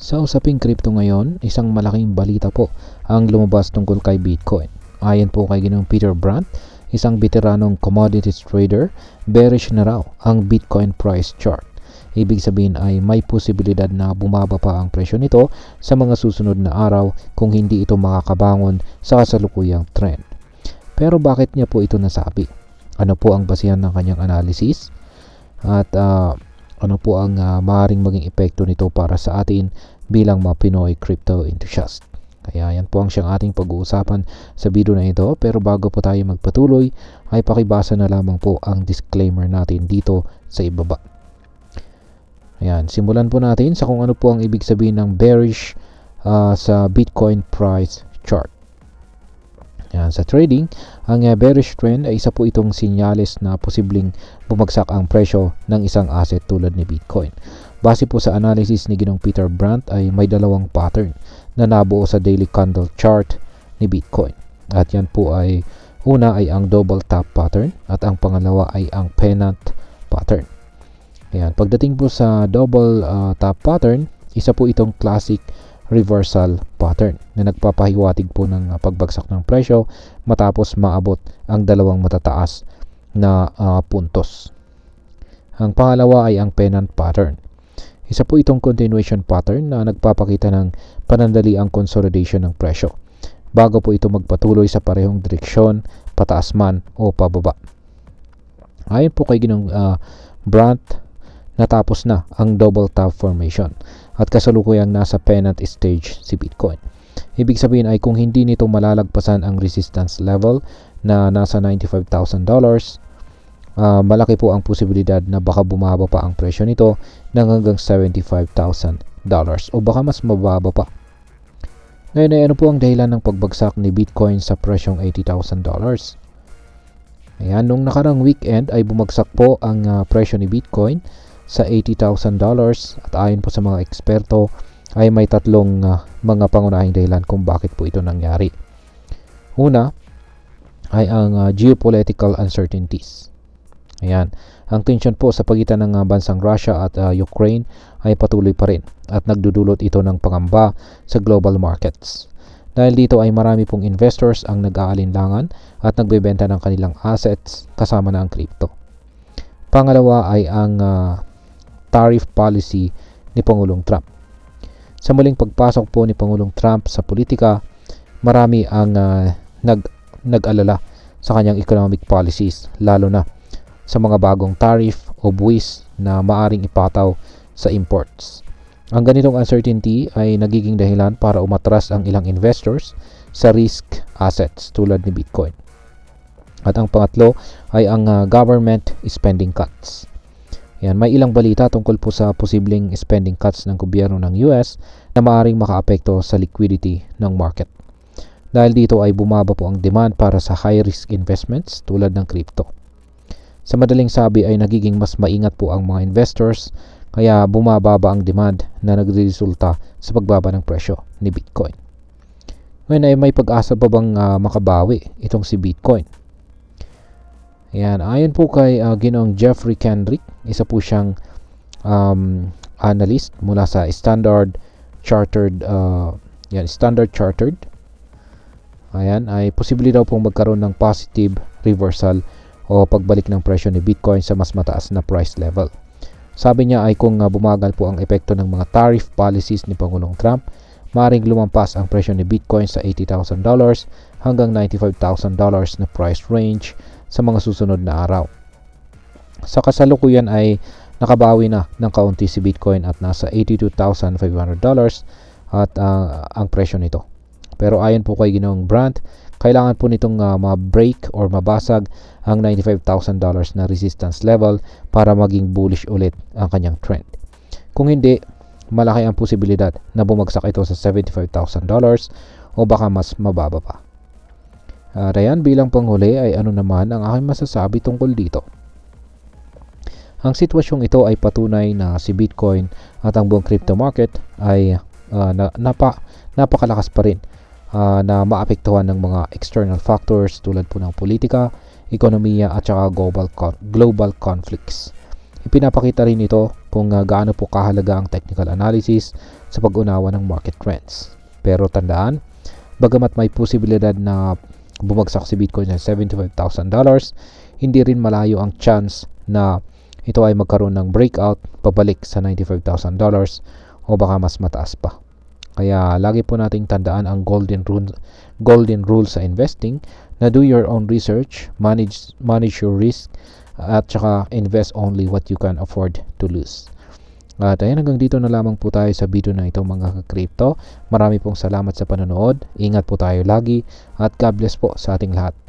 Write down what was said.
Sa usaping crypto ngayon, isang malaking balita po ang lumabas tungkol kay Bitcoin. Ayon po kay Ginoong Peter Brandt, isang veteranong commodities trader, bearish na raw ang Bitcoin price chart. Ibig sabihin ay may posibilidad na bumaba pa ang presyo nito sa mga susunod na araw kung hindi ito makakabangon sa kasalukuyang trend. Pero bakit niya po ito nasabi? Ano po ang basihan ng kanyang analysis? At ano po ang maaaring maging epekto nito para sa atin bilang mga Pinoy crypto enthusiast? Kaya yan po ang siyang ating pag-uusapan sa video na ito. Pero bago po tayo magpatuloy ay pakibasa na lamang po ang disclaimer natin dito sa ibaba. Ayan, simulan po natin sa kung ano po ang ibig sabihin ng bearish sa Bitcoin price chart. Ayan, sa trading, ang bearish trend ay isa po itong sinyales na posibleng bumagsak ang presyo ng isang asset tulad ni Bitcoin. Base po sa analysis ni Ginoong Peter Brandt ay may dalawang pattern na nabuo sa daily candle chart ni Bitcoin. At yan po ay una ay ang double top pattern at ang pangalawa ay ang pennant pattern. Ayan, pagdating po sa double top pattern, isa po itong classic reversal pattern na nagpapahiwatig po ng pagbagsak ng presyo matapos maabot ang dalawang matataas na puntos. Ang pangalawa ay ang pennant pattern. Isa po itong continuation pattern na nagpapakita ng panandaliang consolidation ng presyo bago po ito magpatuloy sa parehong direksyon, pataas man o pababa. Ayon po kay Ginoong Brandt, natapos na ang double top formation at kasalukuyang nasa pennant stage si Bitcoin. Ibig sabihin ay kung hindi nito malalagpasan ang resistance level na nasa $95,000, malaki po ang posibilidad na baka bumaba pa ang presyo nito ng hanggang $75,000 o baka mas mababa pa. Ngayon ay ano po ang dahilan ng pagbagsak ni Bitcoin sa presyong $80,000? Ayan, nung nakarang weekend ay bumagsak po ang presyo ni Bitcoin sa $80,000 at ayon po sa mga eksperto ay may tatlong mga pangunahing dahilan kung bakit po ito nangyari. Una ay ang geopolitical uncertainties. Ayan, ang tension po sa pagitan ng bansang Russia at Ukraine ay patuloy pa rin at nagdudulot ito ng pangamba sa global markets. Dahil dito ay marami pong investors ang nag-aalinlangan at nagbebenta ng kanilang assets kasama na ang crypto. Pangalawa ay ang tariff policy ni Pangulong Trump. Sa muling pagpasok po ni Pangulong Trump sa politika, marami ang nag-alala sa kanyang economic policies, lalo na sa mga bagong tariff o buwis na maaring ipataw sa imports. Ang ganitong uncertainty ay nagiging dahilan para umatras ang ilang investors sa risk assets tulad ni Bitcoin. At ang pangatlo ay ang government spending cuts. Yan, may ilang balita tungkol po sa posibleng spending cuts ng gobyerno ng US na maaaring makaapekto sa liquidity ng market. Dahil dito ay bumaba po ang demand para sa high-risk investments tulad ng crypto. Sa madaling sabi ay nagiging mas maingat po ang mga investors kaya bumababa ang demand na nagresulta sa pagbaba ng presyo ni Bitcoin. Ngayon ay may pag-asa pa bang makabawi itong si Bitcoin? Yan, ayon po kay Ginoong Jeffrey Kendrick, isa po siyang analyst mula sa Standard Chartered. Ayan, ay posible daw pong magkaroon ng positive reversal o pagbalik ng presyo ni Bitcoin sa mas mataas na price level. Sabi niya ay kung bumagal po ang epekto ng mga tariff policies ni Pangulong Trump, maaaring lumampas ang presyo ni Bitcoin sa $80,000 hanggang $95,000 na price range sa mga susunod na araw. Sa kasalukuyan ay nakabawi na ng kaunti si Bitcoin at nasa $82,500 at ang presyo nito. Pero ayon po kay Ginoong Brandt, kailangan po nitong ma-break or mabasag ang $95,000 na resistance level para maging bullish ulit ang kanyang trend. Kung hindi, malaki ang posibilidad na bumagsak ito sa $75,000 o baka mas mababa pa. Ayan, bilang panghuli ay ano naman ang aking masasabi tungkol dito. Ang sitwasyong ito ay patunay na si Bitcoin at ang buong crypto market ay napakalakas pa rin na maapektuhan ng mga external factors tulad po ng politika, ekonomiya at saka global conflicts. Ipinapakita rin ito kung gaano po kahalaga ang technical analysis sa pag-unawa ng market trends. Pero tandaan, bagamat may posibilidad na bumagsak si Bitcoin sa $75,000, hindi rin malayo ang chance na ito ay magkaroon ng breakout pabalik sa $95,000 o baka mas mataas pa. Kaya lagi po nating tandaan ang golden rule sa investing na do your own research, manage your risk, at saka invest only what you can afford to lose. At ayan, hanggang dito na lamang po tayo sa video na ito mga ka-crypto. Marami pong salamat sa panonood. Ingat po tayo lagi at God bless po sa ating lahat.